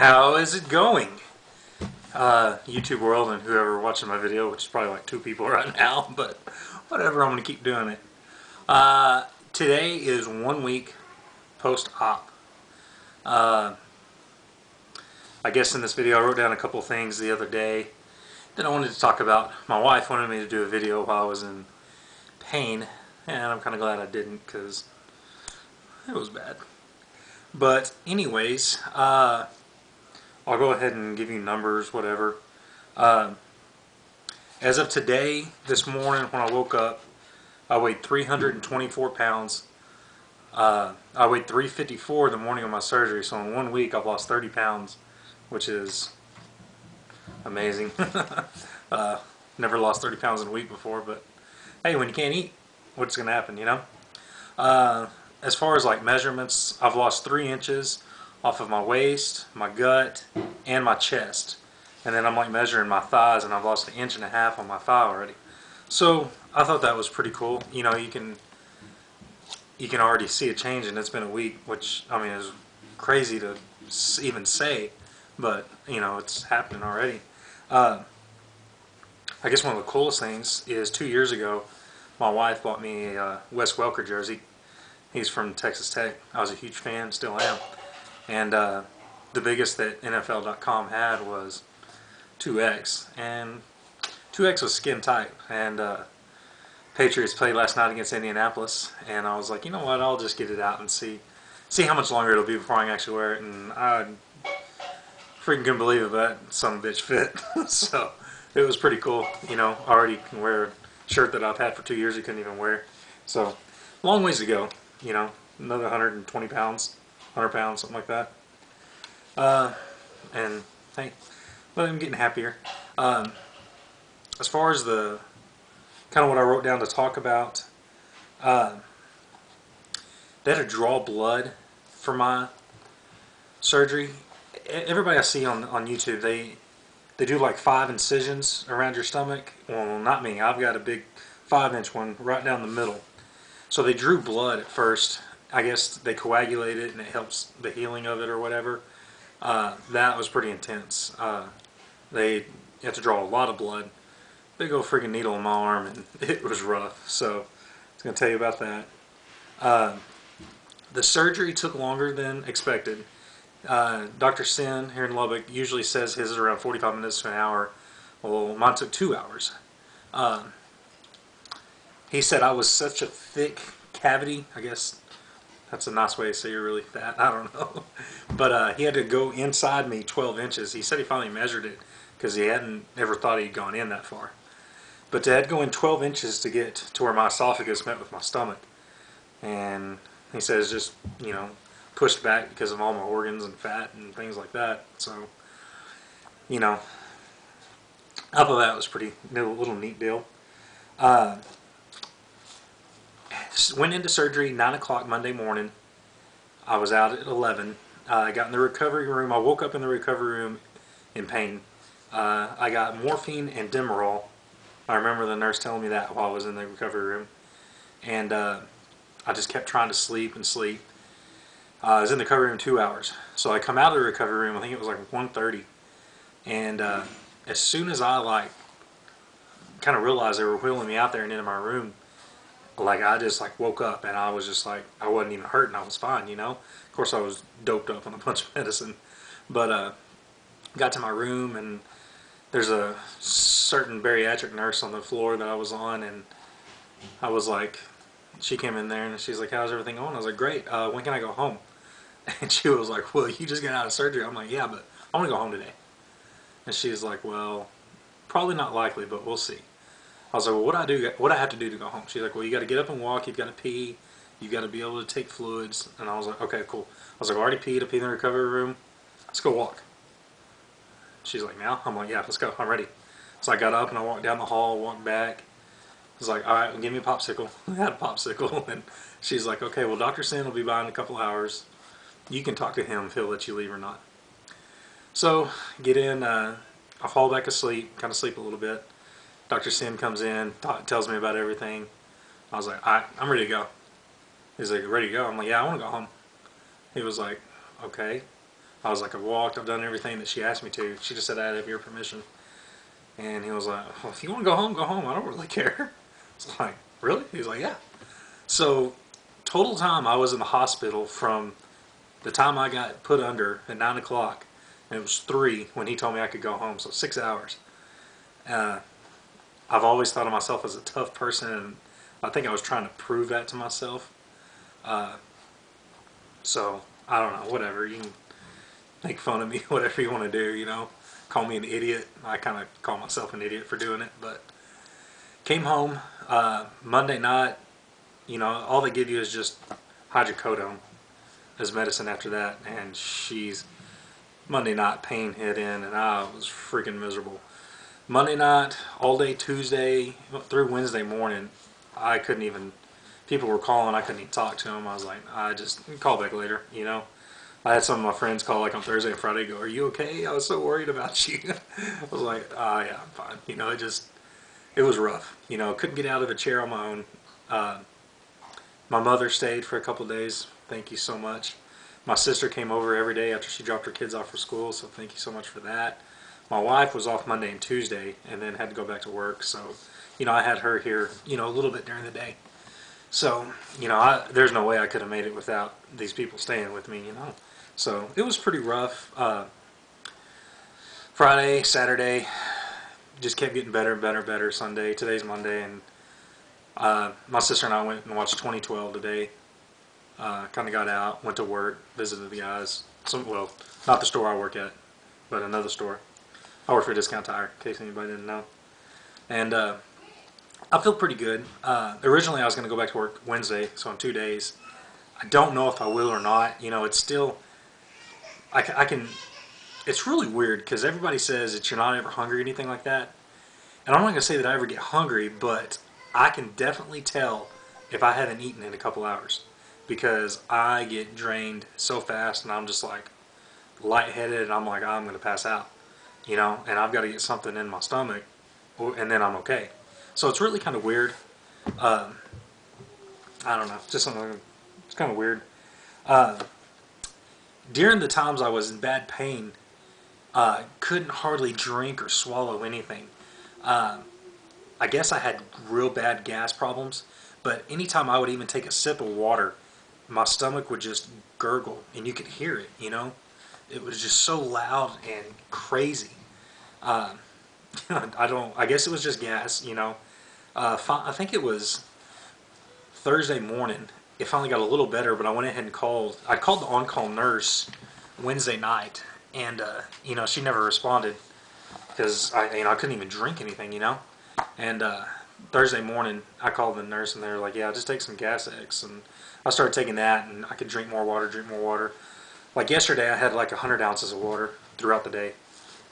How is it going? YouTube world and whoever watching my video, which is probably like 2 people right now, but whatever, I'm going to keep doing it. Today is 1 week post-op. I guess in this video I wrote down a couple things the other day that I wanted to talk about. My wife wanted me to do a video while I was in pain, and I'm kind of glad I didn't because it was bad. But anyways, I'll go ahead and give you numbers, whatever. As of today, this morning when I woke up, I weighed 324 pounds. I weighed 354 the morning of my surgery, so in 1 week I've lost 30 pounds, which is amazing. Never lost 30 pounds in a week before, but hey, when you can't eat, what's going to happen, you know? As far as like measurements, I've lost 3 inches off of my waist, my gut, and my chest. And then I'm like measuring my thighs, and I've lost 1.5 inches on my thigh already. So I thought that was pretty cool. You know, you can already see a change, and it's been a week, which I mean is crazy to even say, but you know it's happening already. I guess one of the coolest things is 2 years ago, my wife bought me a Wes Welker jersey. He's from Texas Tech. I was a huge fan, still am. And the biggest that NFL.com had was 2X, and 2X was skin tight. And Patriots played last night against Indianapolis, and I was like, you know what? I'll just get it out and see how much longer it'll be before I can actually wear it. And I freaking couldn't believe it, that son of a bitch fit. So it was pretty cool. You know, I already can wear a shirt that I've had for 2 years. I couldn't even wear. So long ways to go. You know, another 120 pounds, 100 pounds, something like that. And hey, but I'm getting happier. As far as the kind of what I wrote down to talk about, they had to draw blood for my surgery. Everybody I see on YouTube, they do like 5 incisions around your stomach. Well, not me. I've got a big 5-inch one right down the middle. So they drew blood at first. I guess they coagulate it and it helps the healing of it or whatever. That was pretty intense. They had to draw a lot of blood. Big old freaking needle in my arm, and it was rough. So I was going to tell you about that. The surgery took longer than expected. Dr. Sin here in Lubbock usually says his is around 45 minutes to an hour. Well, mine took 2 hours. He said I was such a thick cavity. I guess that's a nice way to say you're really fat. I don't know. But he had to go inside me 12 inches. He said he finally measured it because he hadn't ever thought he'd gone in that far. But they had to go in 12 inches to get to where my esophagus met with my stomach. And he says just, you know, pushed back because of all my organs and fat and things like that. So, you know, I thought that was pretty little neat deal. Went into surgery 9 o'clock Monday morning. I was out at 11. I got in the recovery room. I woke up in the recovery room in pain. I got morphine and Demerol. I remember the nurse telling me that while I was in the recovery room. And I just kept trying to sleep and sleep. I was in the recovery room 2 hours. So I come out of the recovery room, I think it was like 1:30. And as soon as I like kind of realized they were wheeling me out there and into my room, like I just like woke up and I was just like, I wasn't even hurting, I was fine, you know. Of course I was doped up on a bunch of medicine. But got to my room, and there's a certain bariatric nurse on the floor that I was on, and I was like, she came in there and she's like, how's everything going? I was like, great, when can I go home? And she was like, well, you just got out of surgery. I'm like, yeah, but I want to go home today. And she was like, well, probably not likely, but we'll see. I was like, well, what do I have to do to go home? She's like, well, you got to get up and walk, you've got to pee, you've got to be able to take fluids. And I was like, okay, cool. I was like, I already peed, I peed in the recovery room, let's go walk. She's like, now? I'm like, yeah, let's go, I'm ready. So I got up and I walked down the hall, walked back. I was like, all right, well, give me a popsicle. I had a popsicle, and she's like, okay, well, Dr. Sin will be by in a couple hours. You can talk to him if he'll let you leave or not. So, get in, I fall back asleep, kind of sleep a little bit. Dr. Sin comes in, tells me about everything. I was like, all right, I'm ready to go. He's like, ready to go? I'm like, yeah, I want to go home. He was like, okay. I was like, I've walked, I've done everything that she asked me to. She just said, I have your permission. And he was like, well, if you want to go home, go home. I don't really care. It's like, really? He was like, yeah. So total time I was in the hospital from the time I got put under at 9 o'clock, and it was 3 when he told me I could go home, so 6 hours. I've always thought of myself as a tough person, and I think I was trying to prove that to myself. So, I don't know, whatever. You can make fun of me, whatever you want to do, you know. Call me an idiot. I kind of call myself an idiot for doing it, but came home Monday night. You know, all they give you is just hydrocodone as medicine after that, and Monday night pain hit in, and I was freaking miserable. Monday night, all day Tuesday through Wednesday morning, I couldn't even, people were calling, I couldn't even talk to them. I was like, I just call back later, you know. I had some of my friends call like on Thursday and Friday, go, are you okay? I was so worried about you. I was like, yeah, I'm fine. You know, it was rough. You know, couldn't get out of a chair on my own. My mother stayed for a couple of days. Thank you so much. My sister came over every day after she dropped her kids off for school, so thank you so much for that. My wife was off Monday and Tuesday and then had to go back to work, so, you know, I had her here, you know, a little bit during the day. So, you know, there's no way I could have made it without these people staying with me, you know. So, it was pretty rough. Friday, Saturday, just kept getting better and better and better. Sunday, today's Monday, and my sister and I went and watched 2012 today. Kind of got out, went to work, visited the guys. Well, not the store I work at, but another store. I work for Discount Tire, in case anybody didn't know. And I feel pretty good. Originally, I was going to go back to work Wednesday, so in 2 days. I don't know if I will or not. You know, it's still, I can, it's really weird because everybody says that you're not ever hungry or anything like that. And I'm not going to say that I ever get hungry, but I can definitely tell if I haven't eaten in a couple hours, because I get drained so fast and I'm just like lightheaded and I'm like, I'm going to pass out, you know, and I've got to get something in my stomach and then I'm okay. So it's really kind of weird. I don't know, just something, it's kind of weird. During the times I was in bad pain, couldn't hardly drink or swallow anything. I guess I had real bad gas problems, but anytime I would even take a sip of water, my stomach would just gurgle, and you could hear it, you know? It was just so loud and crazy. I guess it was just gas, you know? I think it was Thursday morning. It finally got a little better, but I went ahead and I called the on-call nurse Wednesday night, and, you know, she never responded because I couldn't even drink anything, you know? And Thursday morning, I called the nurse, and they were like, yeah, just take some Gas X. And I started taking that, and I could drink more water. Like yesterday, I had like 100 ounces of water throughout the day.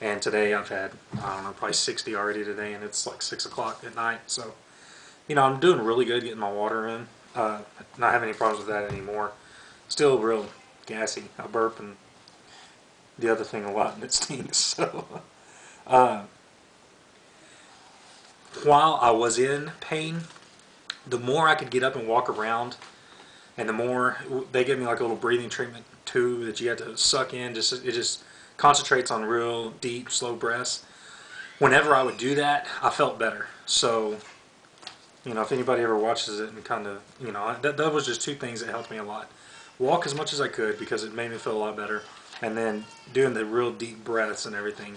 And today, I've had, I don't know, probably 60 already today, and it's like 6 o'clock at night. So, you know, I'm doing really good getting my water in. Not having any problems with that anymore. Still real gassy. I burp and the other thing a lot, and it stinks. So, while I was in pain, the more I could get up and walk around, and the more they gave me like a little breathing treatment tube that you had to suck in. It just concentrates on real deep, slow breaths. Whenever I would do that, I felt better. So, you know, if anybody ever watches it and kind of, you know, that was just 2 things that helped me a lot. Walk as much as I could because it made me feel a lot better, and then doing the real deep breaths and everything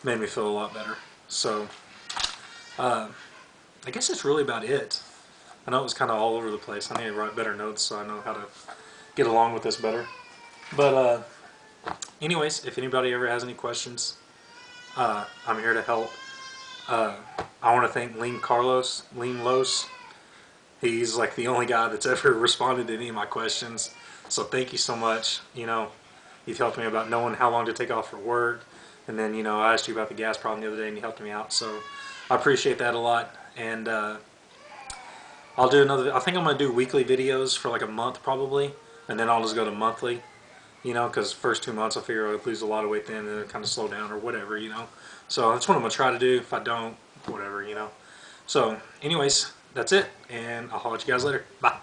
made me feel a lot better. So, I guess that's really about it. I know it was kind of all over the place. I need to write better notes so I know how to get along with this better. But anyways, if anybody ever has any questions, I'm here to help. I want to thank Lean Los. He's like the only guy that's ever responded to any of my questions. So thank you so much. You know, you've helped me about knowing how long to take off for work. And then, you know, I asked you about the gas problem the other day and you helped me out. So I appreciate that a lot. And I'll do another, I think I'm going to do weekly videos for like a month probably. And then I'll just go to monthly. You know, because first 2 months I figure I'll lose a lot of weight then and then kind of slow down or whatever, you know. So that's what I'm going to try to do. If I don't, whatever, you know. So anyways, that's it. And I'll holler at you guys later. Bye.